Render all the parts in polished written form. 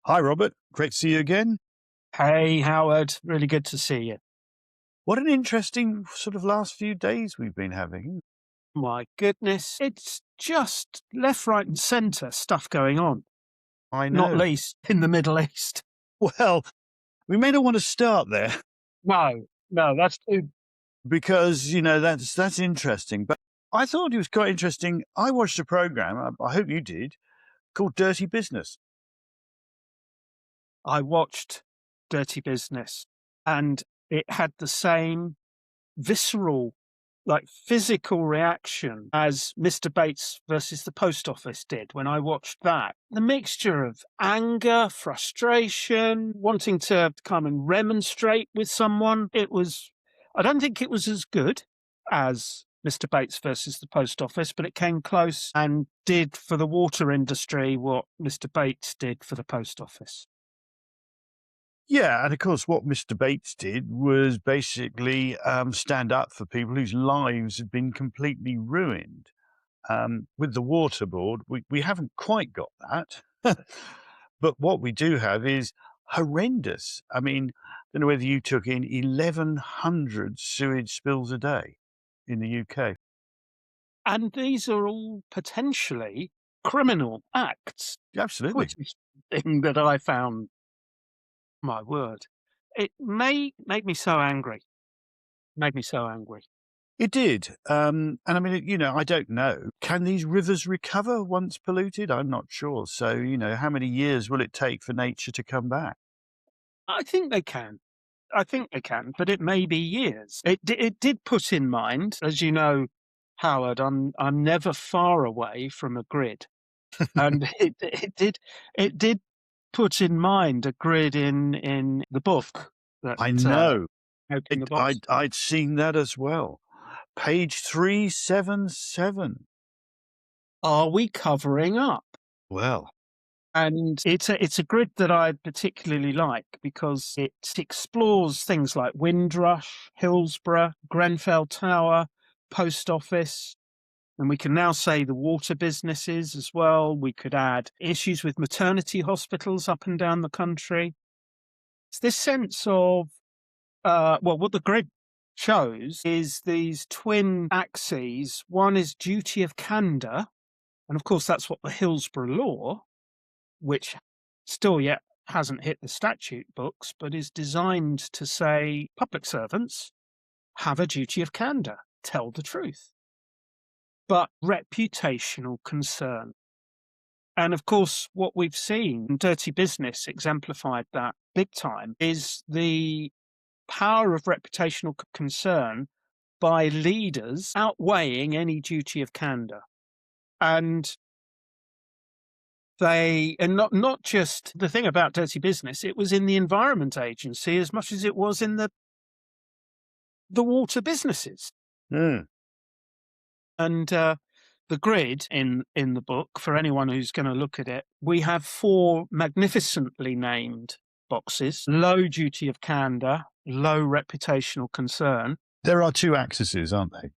Hi, Robert. Great to see you again. Hey, Howard. Really good to see you. What an interesting sort of last few days we've been having. My goodness. It's just left, right, and centre stuff going on, I not know. least in the Middle East. Well, we may not want to start there No, no, that's too. because, that's interesting. But I thought it was quite interesting. I watched a program, I hope you did, called Dirty Business. I watched Dirty Business and it had the same visceral, like physical reaction as Mr. Bates versus the Post Office did when I watched that. The mixture of anger, frustration, wanting to come and remonstrate with someone. I don't think it was as good as Mr. Bates versus the Post Office, but it came close and did for the water industry what Mr. Bates did for the Post Office. Yeah, and of course, what Mr. Bates did was basically stand up for people whose lives had been completely ruined. With the water board, we haven't quite got that. But what we do have is horrendous. I mean, I don't know whether you took in 1,100 sewage spills a day in the UK. And these are all potentially criminal acts, Absolutely. which is the thing that I found, my word. It made me so angry. Made me so angry. It did. And I mean, I don't know. Can these rivers recover once polluted? I'm not sure. So, how many years will it take for nature to come back? I think they can. I think they can, but it may be years. It did put in mind, as you know, Howard, I'm never far away from a grid. And it did put in mind a grid in the book that I know. out in the box. I'd seen that as well. Page 377. Are we covering up? Well, And it's a grid that I particularly like because it explores things like Windrush, Hillsborough, Grenfell Tower, Post Office, and we can now say the water businesses as well. We could add issues with maternity hospitals up and down the country. It's this sense of, what the grid shows is these twin axes. One is duty of candor, and of course that's what the Hillsborough Law, which still yet hasn't hit the statute books, but is designed to say public servants have a duty of candor, tell the truth. But reputational concern. And of course, what we've seen, Dirty Business exemplified that big time, is the power of reputational concern by leaders outweighing any duty of candor. And not just the thing about Dirty Business, it was in the Environment Agency as much as it was in the water businesses. mm, And the grid in the book, for anyone who's going to look at it, we have 4 magnificently named boxes: low duty of candor, low reputational concern. there are two axes, aren't they?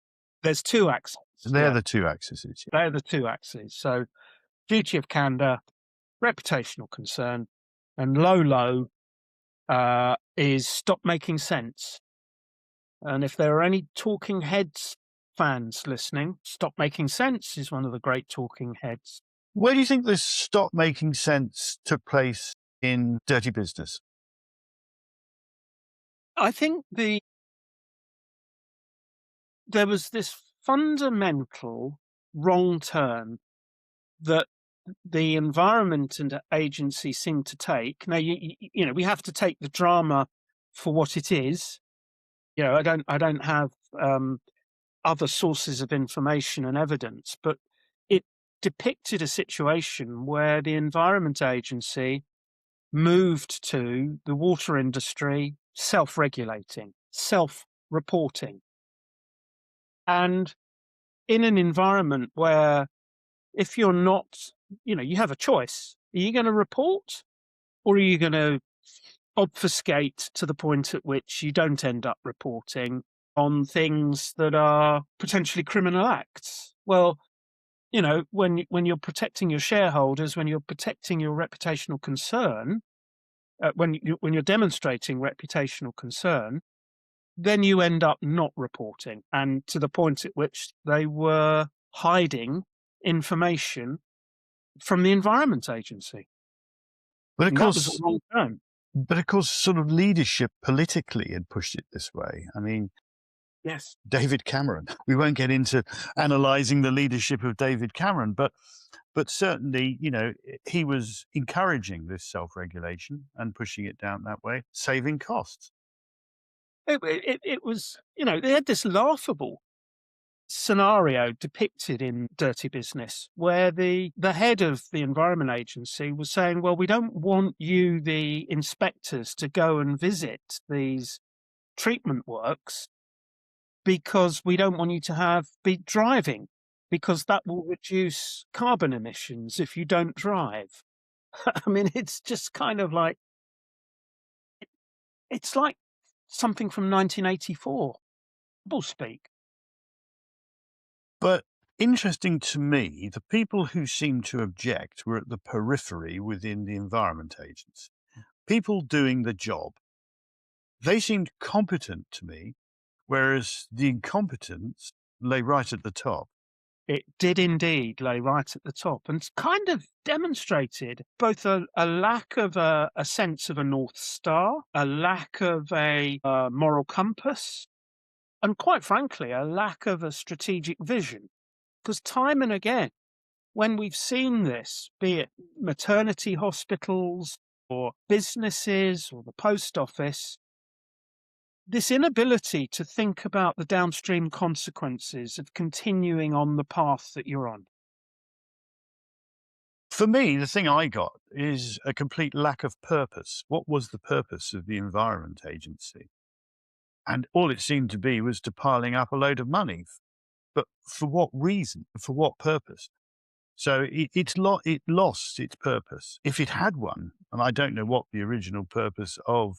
There's 2 axes. They're Yeah, the two axes. Yeah. they're the 2 axes. So duty of candor, reputational concern, and low is stop making sense. And if there are any Talking Heads fans listening, Stop Making Sense is one of the great Talking Heads. Where do you think this stop making sense took place in Dirty Business? I think there was this fundamental wrong turn that the environment and agency seemed to take. Now, we have to take the drama for what it is. I don't have other sources of information and evidence, but it depicted a situation where the Environment Agency moved to the water industry self-regulating, self-reporting. And in an environment where if you're not, you have a choice. Are you going to report or are you going to obfuscate to the point at which you don't end up reporting on things that are potentially criminal acts? Well, when you're protecting your shareholders, when you're protecting your reputational concern, when you're demonstrating reputational concern, then you end up not reporting, and to the point at which they were hiding information from the Environment Agency, But of and that was a course, wrong turn. sort of leadership politically had pushed it this way. I mean, Yes. David Cameron. We won't get into analysing the leadership of David Cameron, but certainly, he was encouraging this self-regulation and pushing it down that way, saving costs. It was, they had this laughable scenario depicted in Dirty Business where the head of the Environment Agency was saying, well, we don't want you, the inspectors, to go and visit these treatment works because we don't want you to be driving, because that will reduce carbon emissions if you don't drive. I mean, it's just kind of like, it's like something from 1984, double speak. But interesting to me, the people who seemed to object were at the periphery within the Environment Agency. People doing the job. They seemed competent to me, whereas the incompetence lay right at the top. It did indeed lay right at the top, and kind of demonstrated both a lack of a sense of a North Star, a lack of a moral compass, and quite frankly, a lack of a strategic vision. Because time and again, when we've seen this, be it maternity hospitals or businesses or the post office, this inability to think about the downstream consequences of continuing on the path that you're on. For me, the thing I got is a complete lack of purpose. What was the purpose of the Environment Agency? And all it seemed to be was to piling up a load of money. But for what reason? For what purpose? So it lost its purpose. If it had one, and I don't know what the original purpose of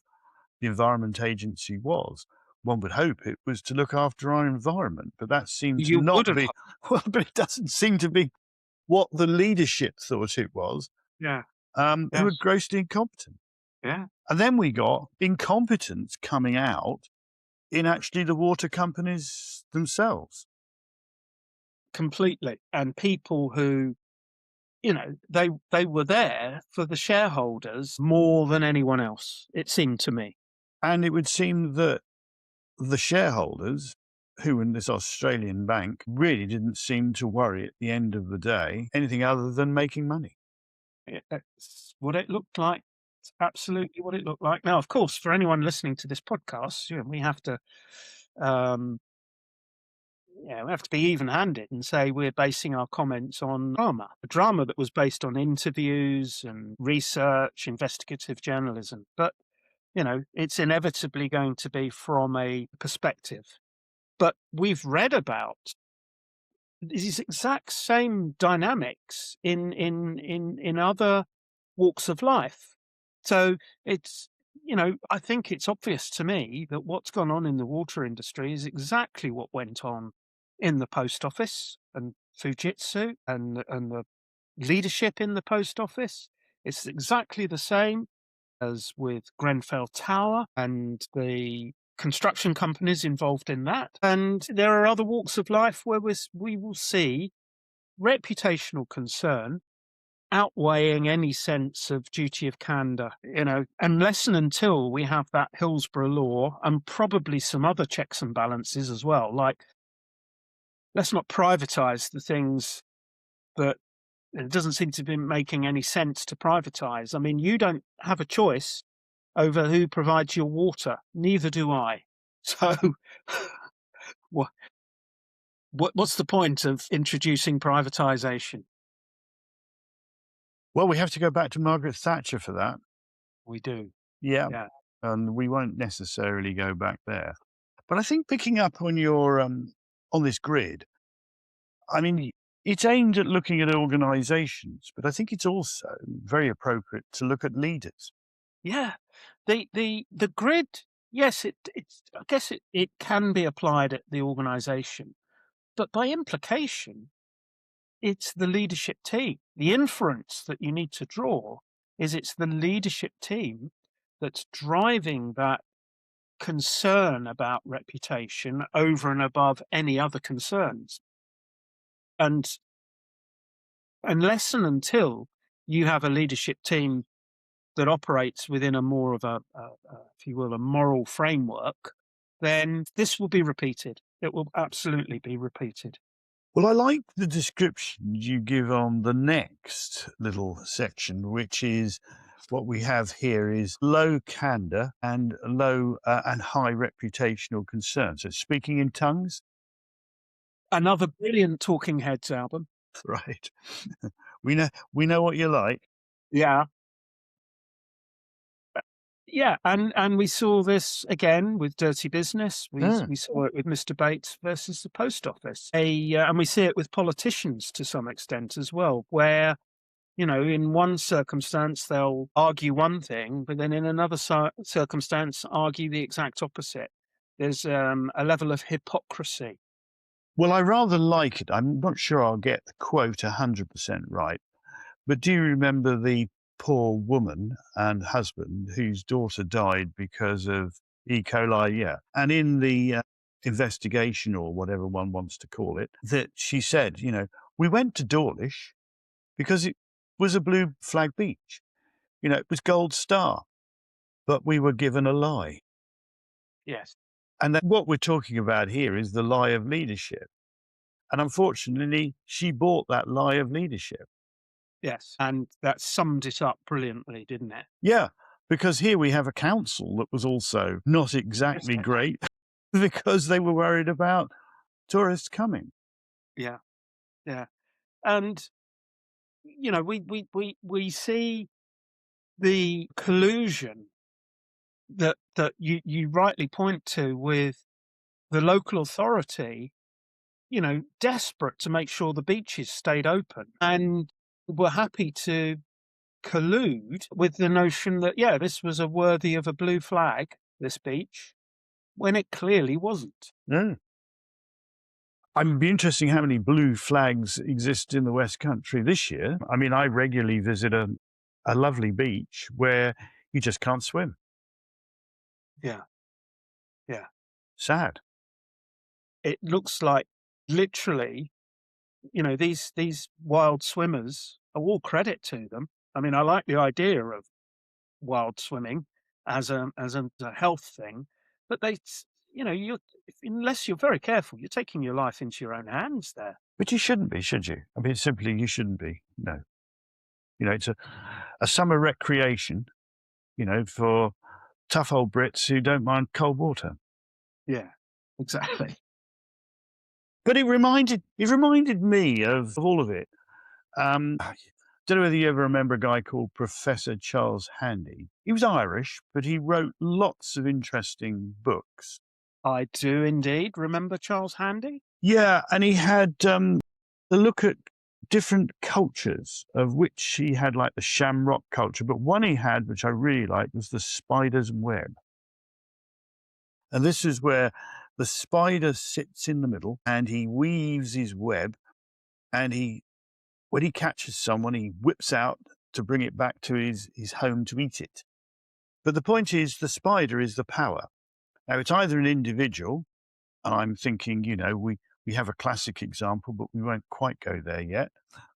the Environment Agency was, one would hope it was to look after our environment, but that seemed to You not would have, be, well, but it doesn't seem to be what the leadership thought it was, yeah, who were yes, grossly incompetent. yeah, And then we got incompetence coming out in actually the water companies themselves. completely. And people who, they were there for the shareholders more than anyone else, it seemed to me. And it would seem that the shareholders, who in this Australian bank, really didn't seem to worry at the end of the day anything other than making money. That's what it looked like. It's absolutely what it looked like. Now, of course, for anyone listening to this podcast, we have to, um, we have to be even-handed and say we're basing our comments on drama, a drama that was based on interviews and research, investigative journalism. But it's inevitably going to be from a perspective. But we've read about these exact same dynamics in other walks of life. So it's, I think it's obvious to me that what's gone on in the water industry is exactly what went on in the post office and Fujitsu and the leadership in the post office. It's exactly the same as with Grenfell Tower and the construction companies involved in that. And there are other walks of life where we will see reputational concern outweighing any sense of duty of candor, unless and until we have that Hillsborough law and probably some other checks and balances as well. Like, let's not privatize the things that it doesn't seem to be making any sense to privatize. I mean, you don't have a choice over who provides your water. Neither do I. So what's the point of introducing privatization? Well, we have to go back to Margaret Thatcher for that. We do. Yeah. Yeah. And we won't necessarily go back there. But I think picking up on your on this grid, I mean, it's aimed at looking at organizations, but I think it's also very appropriate to look at leaders. Yeah. The grid, yes, it's I guess it can be applied at the organization, but by implication, it's the leadership team. The inference that you need to draw is it's the leadership team that's driving that concern about reputation over and above any other concerns. And unless and until you have a leadership team that operates within a more of if you will, a moral framework, then this will be repeated. It will absolutely be repeated. Well, I like the description you give on the next little section, which is what we have here is low candor and low and high reputational concern. So speaking in tongues, Another brilliant Talking Heads album. right? we know what you like. Yeah. Yeah, and we saw this again with Dirty Business. We saw it with Mr. Bates versus the Post Office. And we see it with politicians to some extent as well, where, you know, in one circumstance they'll argue one thing, but then in another circumstance argue the exact opposite. There's a level of hypocrisy. Well, I rather like it. I'm not sure I'll get the quote 100% right, but do you remember the poor woman and husband whose daughter died because of E. coli? Yeah. And in the investigation, or whatever one wants to call it, that she said, you know, we went to Dawlish because it was a blue flag beach. You know, it was Gold Star, but we were given a lie. Yes. And that what we're talking about here is the lie of leadership. And unfortunately, she bought that lie of leadership. Yes. And that summed it up brilliantly, didn't it? Yeah, because here we have a council that was also not exactly Yes. great because they were worried about tourists coming. Yeah. Yeah. And, you know, we see the collusion that you rightly point to with the local authority, you know, desperate to make sure the beaches stayed open, and were happy to collude with the notion that, yeah, this was a worthy of a blue flag, this beach, when it clearly wasn't. No. I'd be interesting how many blue flags exist in the West Country this year. I mean, I regularly visit a lovely beach where you just can't swim. Yeah. Yeah. Sad. It looks like literally, you know, these wild swimmers, all credit to them. I mean, I like the idea of wild swimming as a health thing, but you know, unless you're very careful, you're taking your life into your own hands there. But you shouldn't be, should you? I mean, simply, you shouldn't be. No. You know, it's a summer recreation, you know, for tough old Brits who don't mind cold water. Yeah, exactly. But it reminded me of all of it. Don't know whether you ever remember a guy called Professor Charles Handy. He was Irish, but he wrote lots of interesting books. I do indeed remember Charles Handy. Yeah, and he had a look at different cultures, of which he had like the shamrock culture, but one he had, which I really liked, was the spider's web. And this is where the spider sits in the middle and he weaves his web, and when he catches someone, he whips out to bring it back to his home to eat it. But the point is, the spider is the power. Now, it's either an individual, and I'm thinking, you know, we have a classic example, but we won't quite go there yet.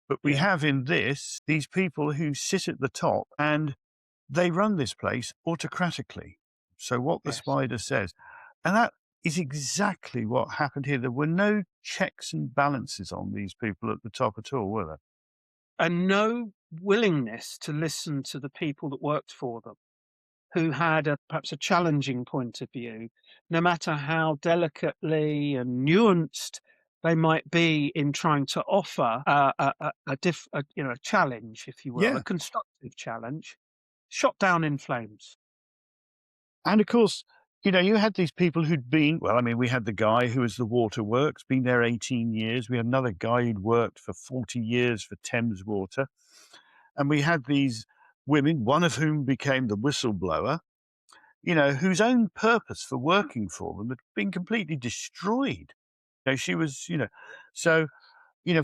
But we have in this, these people who sit at the top and they run this place autocratically. So what the spider says, and that is exactly what happened here. There were no checks and balances on these people at the top at all, were there? And no willingness to listen to the people that worked for them, who had perhaps a challenging point of view, no matter how delicately and nuanced they might be in trying to offer a challenge, if you will, Yeah. a constructive challenge, shot down in flames. And of course, you know, you had these people who'd been, well, I mean, we had the guy who was the waterworks, been there 18 years. We had another guy who'd worked for 40 years for Thames Water. And we had these women, one of whom became the whistleblower, you know, whose own purpose for working for them had been completely destroyed. You know, she was, you know, so,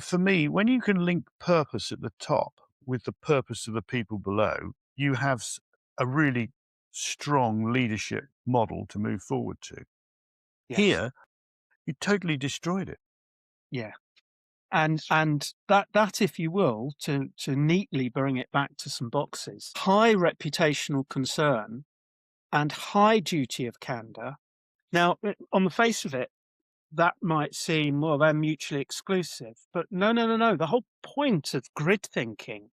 For me, when you can link purpose at the top with the purpose of the people below, you have a really strong leadership model to move forward to. Yes. Here, you totally destroyed it. Yeah. And that, if you will, to neatly bring it back to some boxes, high reputational concern and high duty of candor. Now, on the face of it, that might seem, well, they're mutually exclusive, but no, no, no, no. The whole point of grid thinking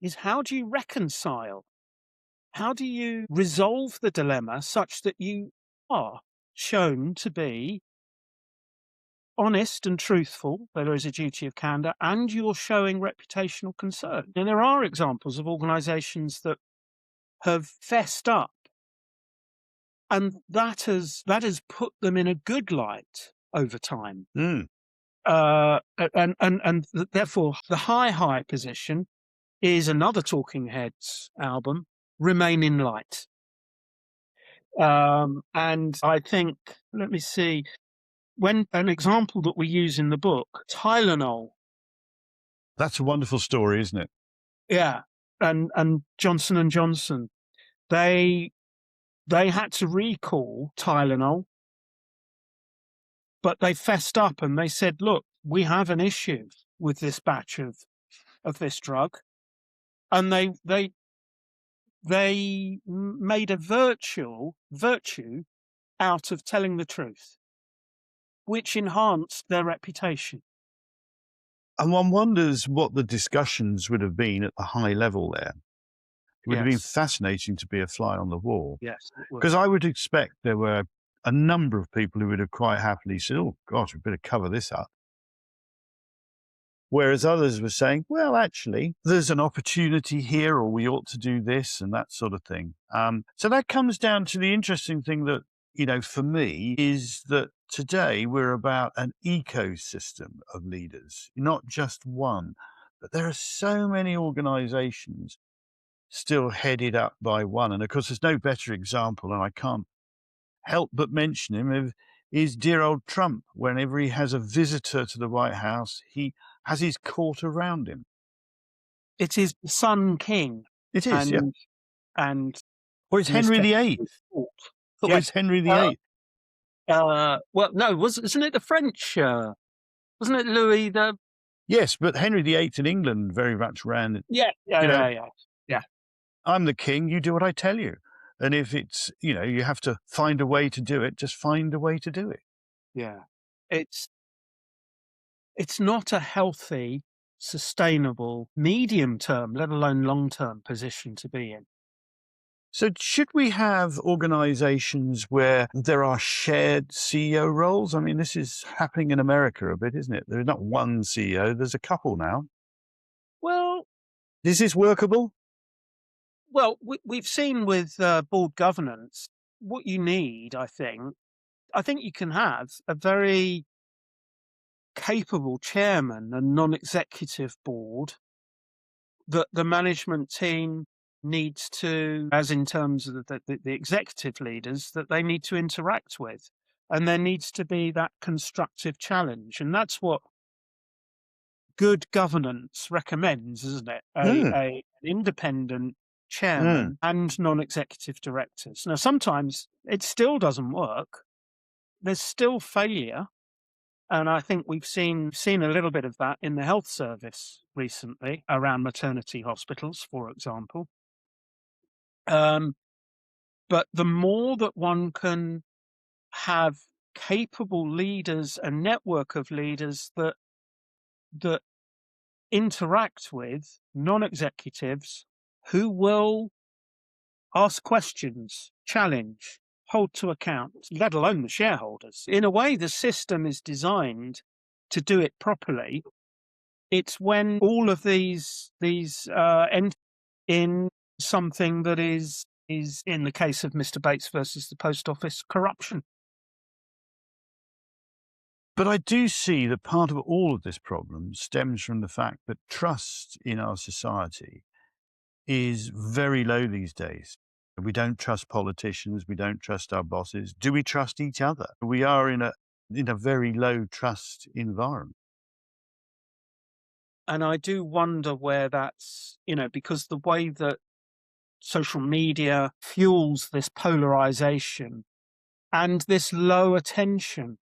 is, how do you reconcile? How do you resolve the dilemma such that you are shown to be honest and truthful, there is a duty of candor, and you're showing reputational concern? And there are examples of organizations that have fessed up, and that has put them in a good light over time. Mm. Therefore, the high position is another Talking Heads album, Remain in Light. And I think, let me see, when an example that we use in the book, Tylenol. That's a wonderful story, isn't it? Yeah, and Johnson and Johnson, they had to recall Tylenol, but they fessed up and they said, "Look, we have an issue with this batch of this drug," and they made a virtue out of telling the truth, which enhanced their reputation. And one wonders what the discussions would have been at the high level there. It would have been Yes, fascinating to be a fly on the wall, yes, it would. because I would expect there were a number of people who would have quite happily said, "Oh, gosh, we better cover this up." Whereas others were saying, well, actually, there's an opportunity here, or we ought to do this and that sort of thing. So that comes down to the interesting thing that, for me, is that today we're about an ecosystem of leaders, not just one. But there are so many organizations still headed up by one. And of course, there's no better example, and I can't help but mention him, is dear old Trump. Whenever he has a visitor to the White House, he has his court around him. It is the Sun King, It is, yeah. and and Or it's in this Henry case, the Eighth. his court. Or Yes. it's Henry the Uh, Eighth. well, no, isn't it the French? Wasn't it Louis the? Yes, but Henry the Eighth in England very much ran, Yeah, yeah, you know, yeah, yeah, yeah, I'm the king, you do what I tell you. And if it's, you have to find a way to do it, just find a way to do it. yeah. It's it's not a healthy, sustainable, medium term, let alone long term position to be in. So should we have organizations where there are shared CEO roles? I mean, this is happening in America a bit, isn't it? There's not one CEO, there's a couple now. Well, Is this workable? we've seen with board governance what you need. I think you can have a very capable chairman and non-executive board that the management team needs to, as in terms of the executive leaders, that they need to interact with. And there needs to be that constructive challenge. And that's what good governance recommends, isn't it? Mm, An independent mm. chairman and non-executive directors. Now, sometimes it still doesn't work. There's still failure. And I think we've seen a little bit of that in the health service recently around maternity hospitals, for example. Um, but the more that one can have capable leaders, a network of leaders that interact with non-executives who will ask questions, challenge, hold to account, let alone the shareholders. In a way, the system is designed to do it properly. It's when all of these end in something that is in the case of Mr. Bates versus the Post Office, corruption. But I do see that part of all of this problem stems from the fact that trust in our society is very low these days. We don't trust politicians. We don't trust our bosses. Do we trust each other? We are in a very low trust environment. And I do wonder where that's, because the way that social media fuels this polarization and this low attention.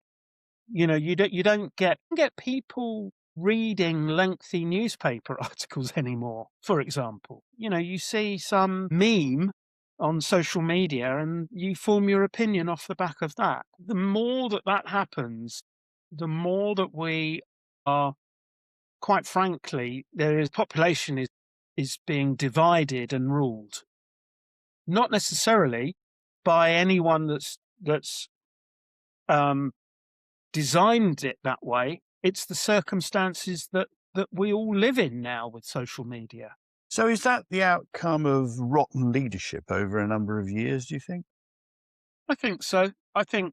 You don't get people reading lengthy newspaper articles anymore, for example. You see some meme on social media and you form your opinion off the back of that. The more that that happens, the more that we are, quite frankly, population is being divided and ruled. Not necessarily by anyone that's um, designed it that way. It's the circumstances that we all live in now with social media. So is that the outcome of rotten leadership over a number of years, do you think? I think so. I think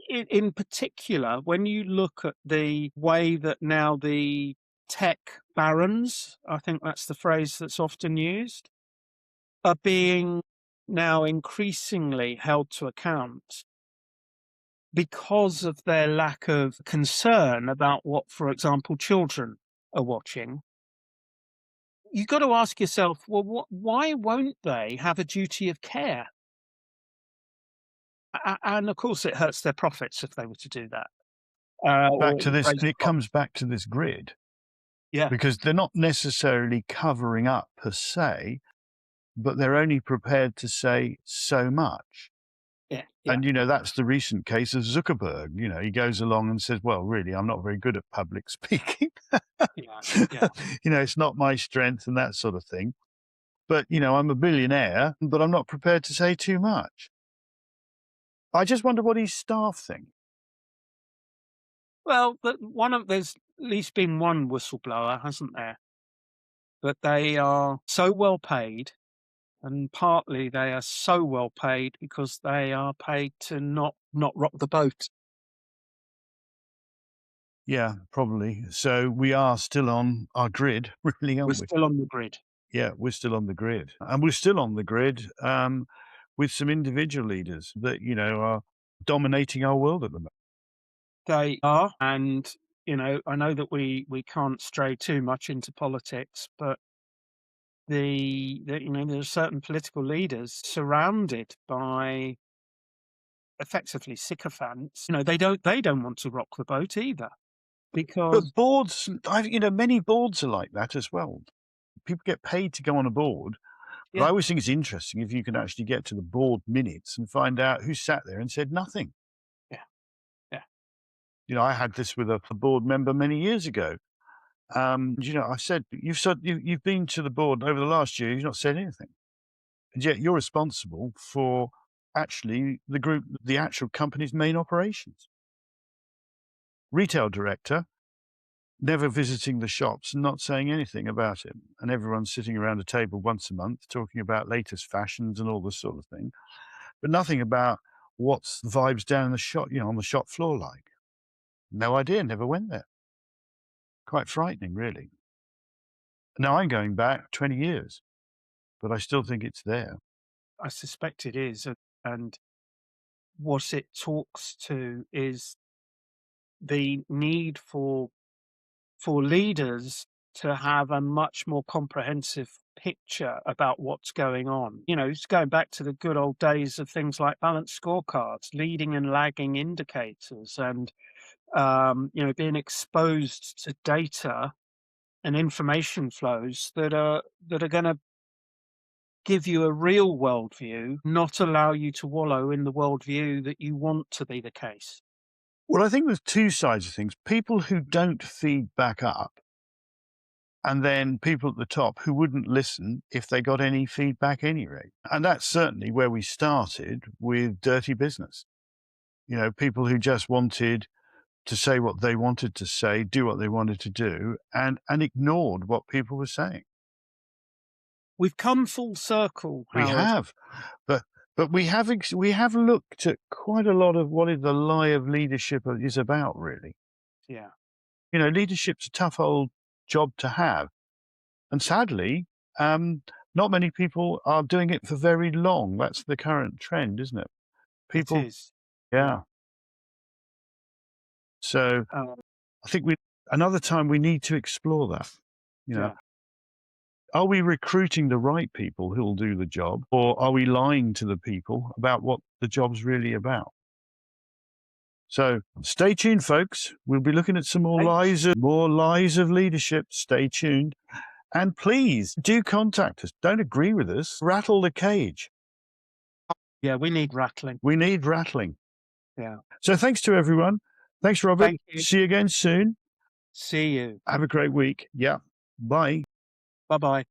in particular, when you look at the way that now the tech barons, I think that's the phrase that's often used, are being now increasingly held to account because of their lack of concern about what, for example, children are watching. You've got to ask yourself, well, why won't they have a duty of care? And of course, it hurts their profits if they were to do that. Back Or to this, raise it comes costs. back to this grid Yeah, because they're not necessarily covering up per se, but they're only prepared to say so much. yeah, yeah, And, that's the recent case of Zuckerberg. He goes along and says, well, really, I'm not very good at public speaking. yeah, yeah. It's not my strength and that sort of thing. But, I'm a billionaire, but I'm not prepared to say too much. I just wonder what his staff think. Well, but there's at least been one whistleblower, hasn't there? But they are so well paid, and partly they are so well paid because they are paid to not rock the boat. Yeah, probably. So we are still on our grid, really, We're aren't we? still on the grid. Yeah, we're still on the grid. And we're still on the grid with some individual leaders that, are dominating our world at the moment. They are, and I know that we can't stray too much into politics, but there are certain political leaders surrounded by effectively sycophants. They don't want to rock the boat either because But boards, many boards are like that as well. People get paid to go on a board. But I yeah, always think it's interesting if you can actually get to the board minutes and find out who sat there and said nothing. yeah, yeah, I had this with a board member many years ago. I said, you've been to the board over the last year, you've not said anything. And yet you're responsible for actually the actual company's main operations. Retail director, never visiting the shops and not saying anything about it. And everyone's sitting around a table once a month talking about latest fashions and all this sort of thing, but nothing about what's the vibes down in the shop, on the shop floor like. No idea, never went there. Quite frightening, really. Now I'm going back 20 years, but I still think it's there. I suspect it is, and what it talks to is the need for leaders to have a much more comprehensive picture about what's going on. It's going back to the good old days of things like balanced scorecards, leading and lagging indicators, and being exposed to data and information flows that are going to give you a real worldview, not allow you to wallow in the worldview that you want to be the case. Well, I think there's two sides of things. People who don't feed back up, and then people at the top who wouldn't listen if they got any feedback anyway. And that's certainly where we started with dirty business. People who just wanted to say what they wanted to say, do what they wanted to do, and ignored what people were saying. We've come full circle, We Howard. have, but we have looked at quite a lot of what is the lie of leadership is about, really. Yeah, Leadership's a tough old job to have, and sadly, not many people are doing it for very long. That's the current trend, isn't it? it People, is. Yeah. yeah. So Um, I think we another time we need to explore that. You know, Yeah. are we recruiting the right people who'll do the job, or are we lying to the people about what the job's really about? So stay tuned, folks. We'll be looking at some more lies of leadership. Stay tuned. And please do contact us. Don't agree with us. Rattle the cage. Yeah, we need rattling. We need rattling. Yeah. So thanks to everyone. Thanks, Robert. Thank you. See you again soon. See you. Have a great week. Yeah. Bye. Bye-bye.